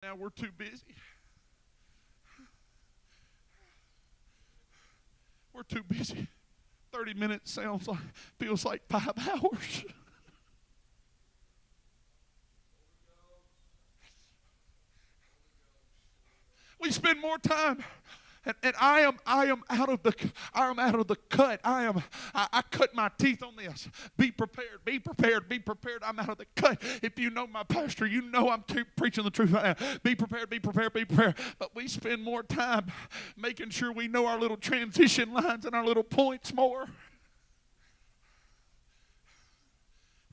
Now we're too busy. We're too busy. 30 minutes feels like 5 hours. We spend more time. And I am out of the cut. I cut my teeth on this. Be prepared, be prepared, be prepared. I'm out of the cut. If you know my pastor, you know I'm preaching the truth right now. Be prepared, be prepared, be prepared. But we spend more time making sure we know our little transition lines and our little points more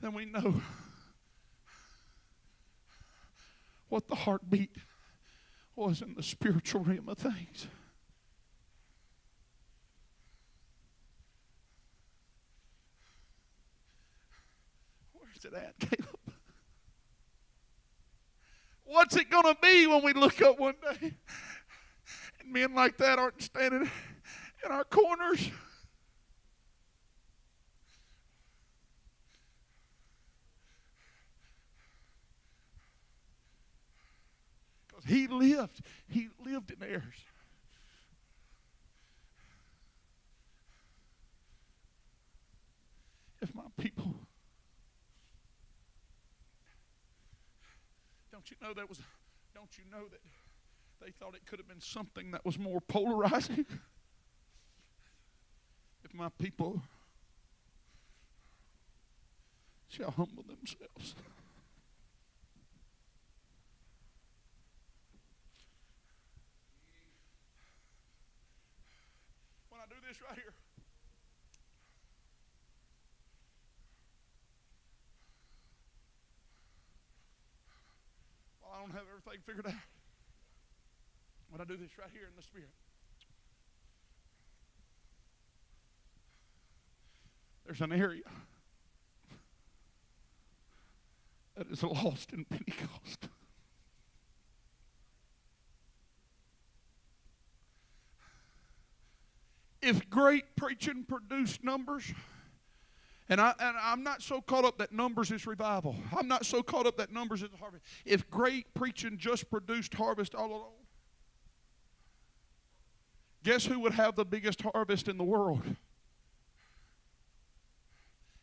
than we know what the heartbeat was in the spiritual realm of things. Where's it at, Caleb? What's it going to be when we look up one day and men like that aren't standing in our corners? Because he lived in theirs. If my people, don't you know that they thought it could have been something that was more polarizing? If my people shall humble themselves. When I do this right here, I don't have everything figured out. When I do this right here in the Spirit, there's an area that is lost in Pentecost. If great preaching produced numbers, and I'm not so caught up that numbers is revival. I'm not so caught up that numbers is harvest. If great preaching just produced harvest all alone, guess who would have the biggest harvest in the world?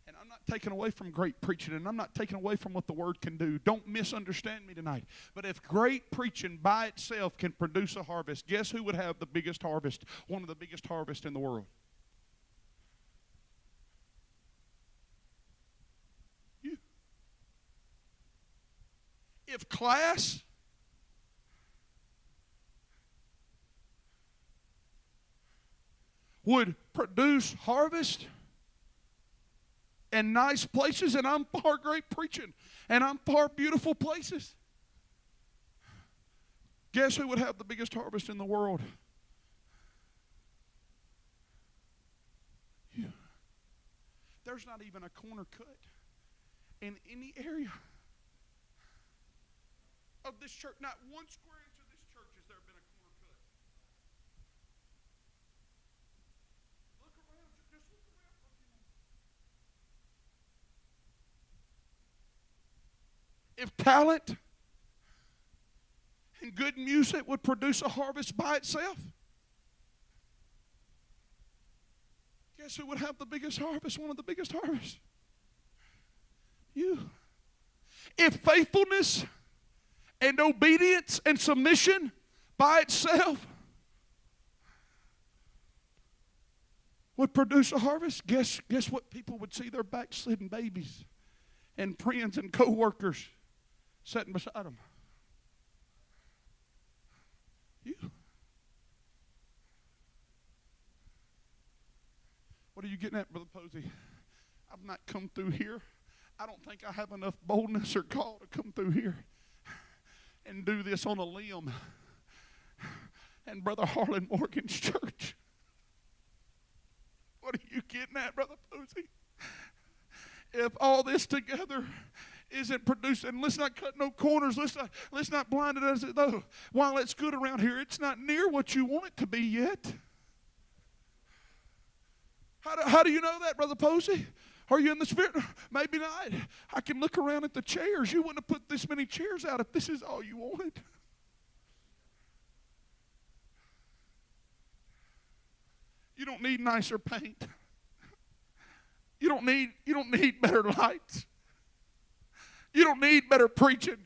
And I'm not taking away from great preaching, and I'm not taking away from what the Word can do. Don't misunderstand me tonight. But if great preaching by itself can produce a harvest, guess who would have the biggest harvest? One of the biggest harvests in the world. If class would produce harvest and nice places, and I'm for great preaching, and I'm for beautiful places, guess who would have the biggest harvest in the world? You. There's not even a corner cut in any area of this church. Not one square inch of this church has there been a corner cut. Look around. Just look around for a few moments. If talent and good music would produce a harvest by itself, guess who would have the biggest harvest? One of the biggest harvests. You. If faithfulness and obedience and submission by itself would produce a harvest, guess what people would see? Their backslidden babies and friends and co-workers sitting beside them. You. What are you getting at, Brother Posey? I've not come through here. I don't think I have enough boldness or call to come through here and do this on a limb and Brother Harlan Morgan's church. What are you getting at, Brother Posey? If all this together isn't producing, let's not cut no corners. Let's not blind it as though while it's good around here, it's not near what you want it to be yet. How do you know that, Brother Posey? Are you in the Spirit? Maybe not. I can look around at the chairs. You wouldn't have put this many chairs out if this is all you wanted. You don't need nicer paint. You don't need better lights. You don't need better preaching.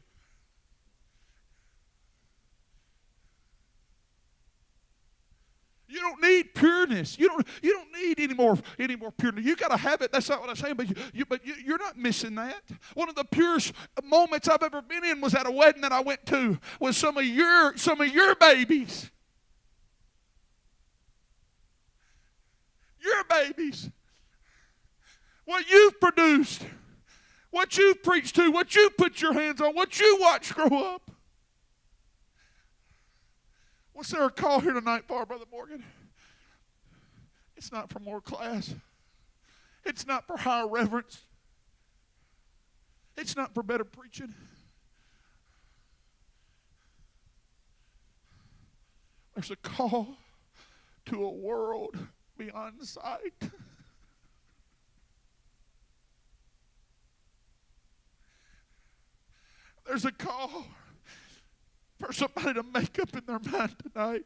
You don't need pureness. You don't need any more pureness. You got to have it. That's not what I'm saying. But you're not missing that. One of the purest moments I've ever been in was at a wedding that I went to with some of your babies. Your babies. What you've produced. What you've preached to. What you put your hands on. What you watched grow up. What's there a call here tonight for, Brother Morgan? It's not for more class. It's not for higher reverence. It's not for better preaching. There's a call to a world beyond sight. There's a call for somebody to make up in their mind tonight.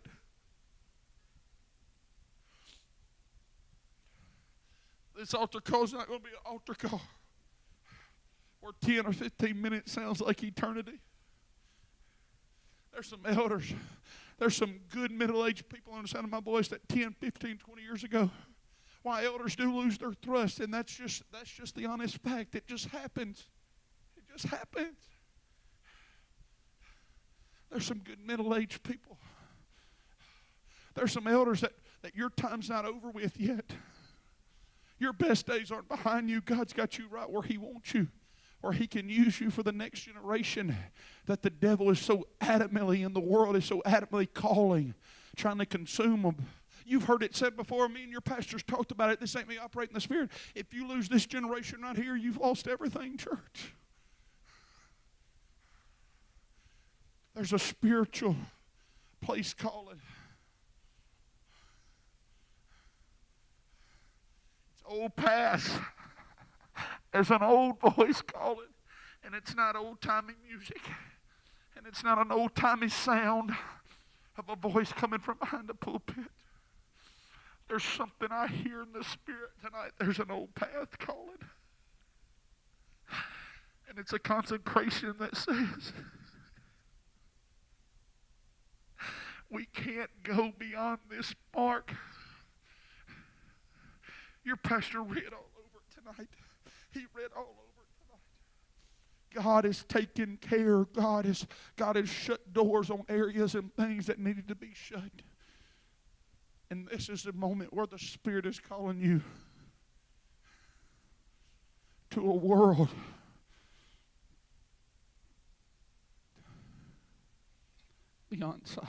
This altar call is not going to be an altar call where 10 or 15 minutes sounds like eternity. There's some elders. There's some good middle-aged people on the sound of my voice that 10, 15, 20 years ago, why elders do lose their thrust, and that's just the honest fact. It just happens. It just happens. There's some good middle-aged people. There's some elders that your time's not over with yet. Your best days aren't behind you. God's got you right where He wants you, where He can use you for the next generation that the devil is so adamantly, and the world is so adamantly calling, trying to consume them. You've heard it said before. Me and your pastors talked about it. This ain't me operating the Spirit. If you lose this generation right here, you've lost everything, church. There's a spiritual place calling. It's old past. There's an old voice calling. And it's not old-timey music. And it's not an old-timey sound of a voice coming from behind the pulpit. There's something I hear in the Spirit tonight. There's an old path calling. And it's a consecration that says, we can't go beyond this mark. Your pastor read all over it tonight. He read all over it tonight. God is taking care. God has shut doors on areas and things that needed to be shut. And this is the moment where the Spirit is calling you to a world beyond sight.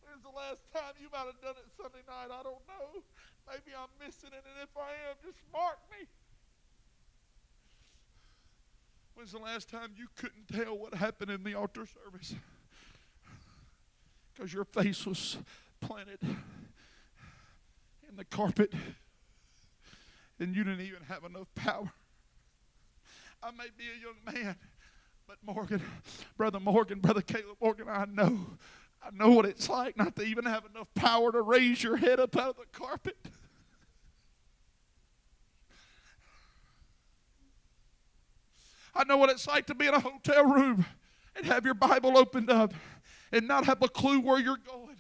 When's the last time you might have done it Sunday night? I don't know. Maybe I'm missing it, and if I am, just mark me. When's the last time you couldn't tell what happened in the altar service? Because your face was planted in the carpet, and you didn't even have enough power. I may be a young man, but Brother Caleb Morgan, I know what it's like not to even have enough power to raise your head up out of the carpet. I know what it's like to be in a hotel room and have your Bible opened up and not have a clue where you're going.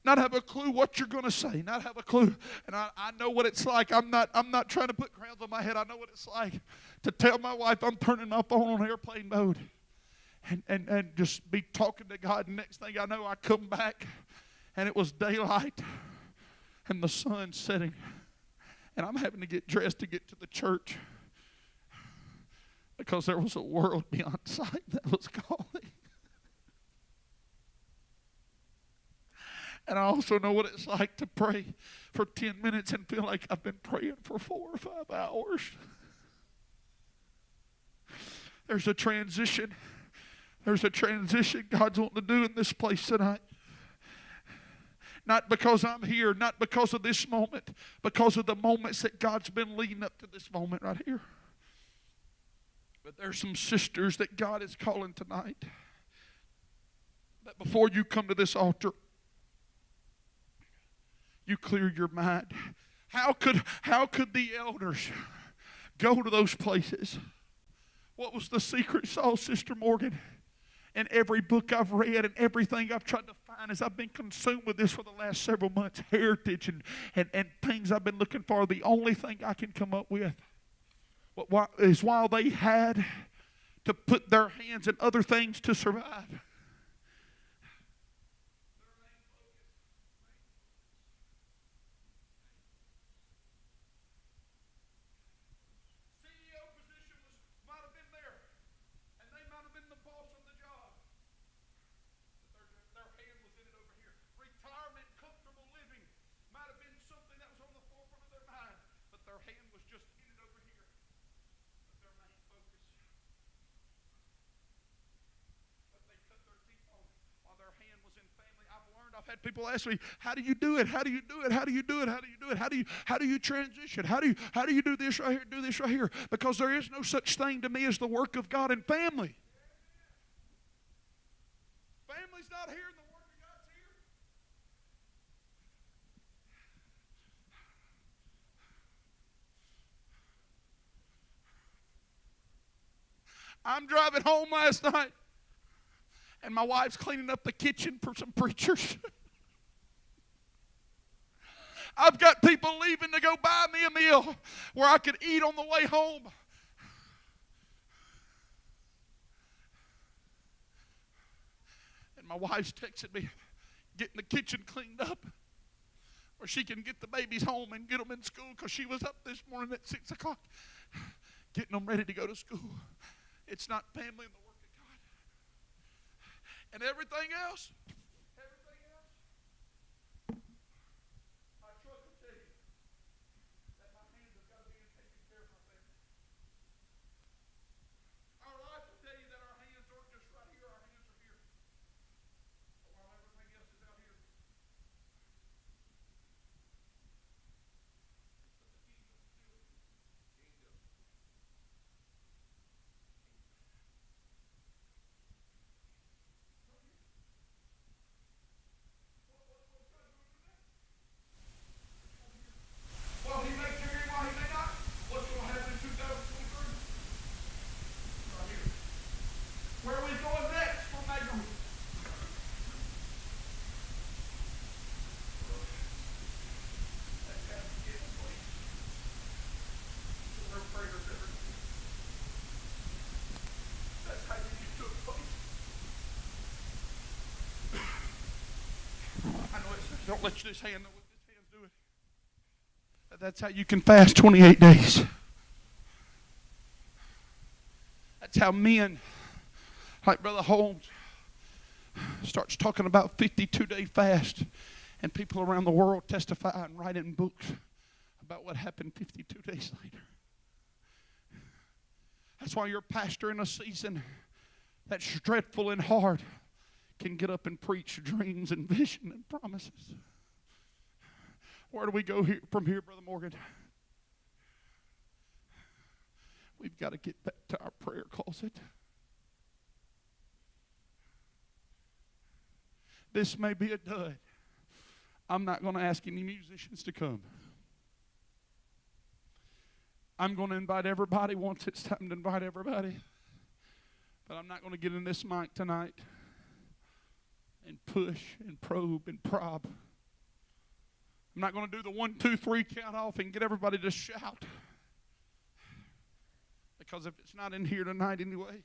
Not have a clue what you're going to say. Not have a clue. And I know what it's like. I'm not trying to put crowns on my head. I know what it's like to tell my wife I'm turning my phone on airplane mode and just be talking to God. And next thing I know, I come back and it was daylight and the sun's setting. And I'm having to get dressed to get to the church because there was a world beyond sight that was calling. And I also know what it's like to pray for 10 minutes and feel like I've been praying for 4 or 5 hours. There's a transition. There's a transition God's wanting to do in this place tonight. Not because I'm here, not because of this moment, because of the moments that God's been leading up to this moment right here. But there's some sisters that God is calling tonight, that before you come to this altar, you clear your mind. How could the elders go to those places? What was the secret sauce, Sister Morgan? And every book I've read and everything I've tried to find as I've been consumed with this for the last several months, heritage and things I've been looking for, the only thing I can come up with is while they had to put their hands in other things to survive, I've had people ask me, how do you do it? How do you do it? How do you do it? How do you do it? How do you transition? How do you do this right here, do this right here? Because there is no such thing to me as the work of God in family. Family's not here and the work of God's here. I'm driving home last night, and my wife's cleaning up the kitchen for some preachers. I've got people leaving to go buy me a meal where I could eat on the way home. And my wife's texting me, getting the kitchen cleaned up where she can get the babies home and get them in school, because she was up this morning at 6 o'clock getting them ready to go to school. It's not family in the work of God. And everything else, my truck will tell you that my hands have got to be in taking care of my family. Our life will tell you that our hands aren't just right here, our hands are here. While everything else is out here. Well, he may carry while he may not. What's going to happen in 2023? Right here. Where are we going next from that group? Let's have to get in place. Their prayers ever. That's how you get to a place. I know it says don't let this hand know what this hand's doing. That's how you can fast 28 days. That's how men, like Brother Holmes, starts talking about 52-day fast, and people around the world testify and write in books about what happened 52 days later. That's why your pastor in a season that's dreadful and hard can get up and preach dreams and vision and promises. Where do we go here, from here, Brother Morgan? We've got to get back to our prayer closet. This may be a dud. I'm not going to ask any musicians to come. I'm going to invite everybody once it's time to invite everybody. But I'm not going to get in this mic tonight and push and probe and prob. I'm not going to do the 1, 2, 3 count off and get everybody to shout. Because if it's not in here tonight anyway,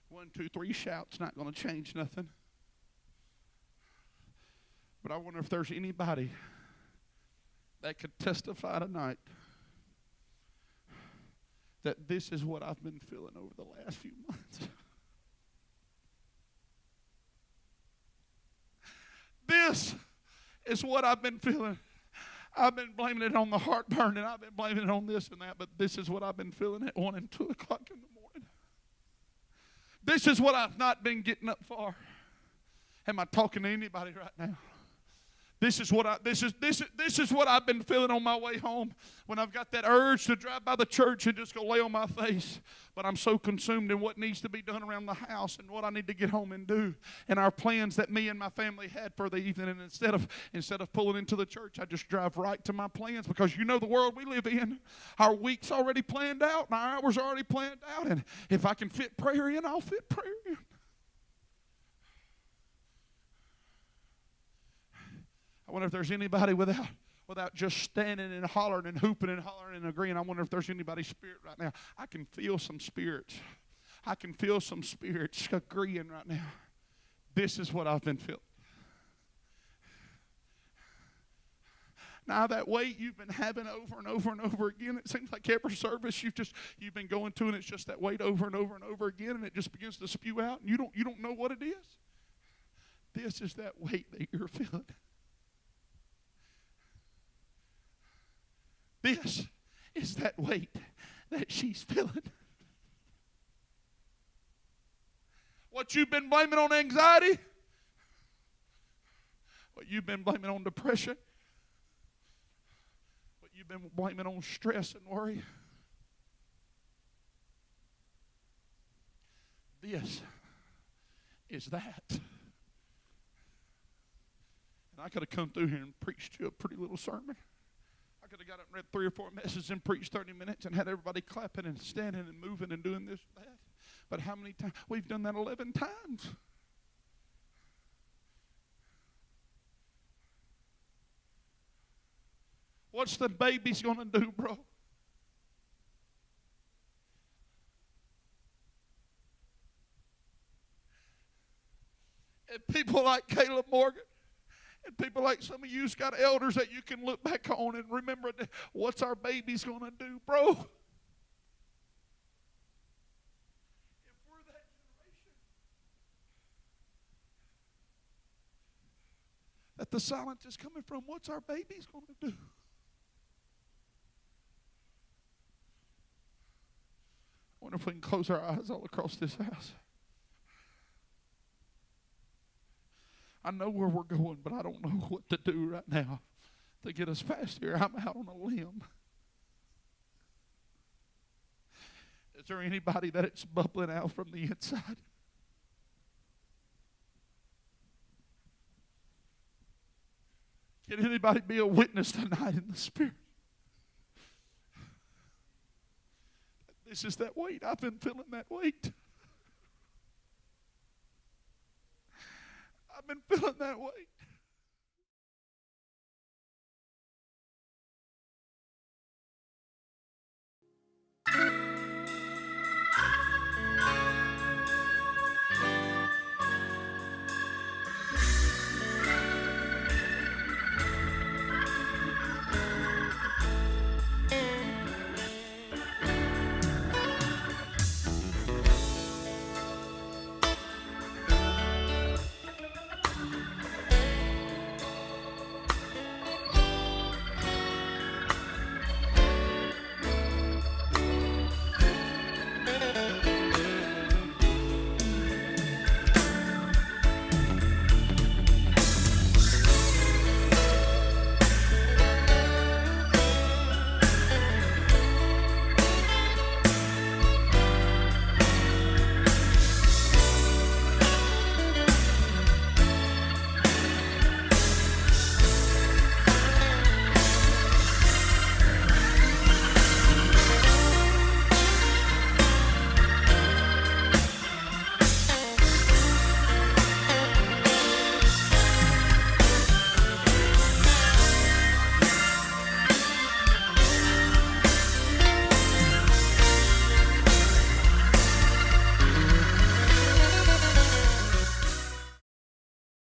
1, 2, 3 shout's not going to change nothing. But I wonder if there's anybody that could testify tonight that this is what I've been feeling over the last few months. This is what I've been feeling. I've been blaming it on the heartburn, and I've been blaming it on this and that, but this is what I've been feeling at 1 and 2 o'clock in the morning. This is what I've not been getting up for. Am I talking to anybody right now? This is what I've been feeling on my way home when I've got that urge to drive by the church and just go lay on my face. But I'm so consumed in what needs to be done around the house and what I need to get home and do, and our plans that me and my family had for the evening. And instead of pulling into the church, I just drive right to my plans, because you know the world we live in. Our week's already planned out, and our hours are already planned out. And if I can fit prayer in, I'll fit prayer in. I wonder if there's anybody without just standing and hollering and hooping and hollering and agreeing. I wonder if there's anybody's spirit right now. I can feel some spirits. I can feel some spirits agreeing right now. This is what I've been feeling. Now that weight you've been having over and over and over again, it seems like every service you've been going to, and it's just that weight over and over and over again, and it just begins to spew out, and you don't know what it is. This is that weight that you're feeling. This is that weight that she's feeling. What you've been blaming on anxiety, what you've been blaming on depression, what you've been blaming on stress and worry. This is that. And I could have come through here and preached you a pretty little sermon. I could have got up and read 3 or 4 messages and preached 30 minutes and had everybody clapping and standing and moving and doing this and that. But how many times? We've done that 11 times. What's the baby's going to do, bro? And people like Caleb Morgan, and people like some of you's got elders that you can look back on and remember, what's our baby's going to do, bro? If we're that generation, that the silence is coming from, what's our baby's going to do? I wonder if we can close our eyes all across this house. I know where we're going, but I don't know what to do right now to get us past here. I'm out on a limb. Is there anybody that it's bubbling out from the inside? Can anybody be a witness tonight in the Spirit? This is that weight. I've been feeling that weight. I've been feeling that weight.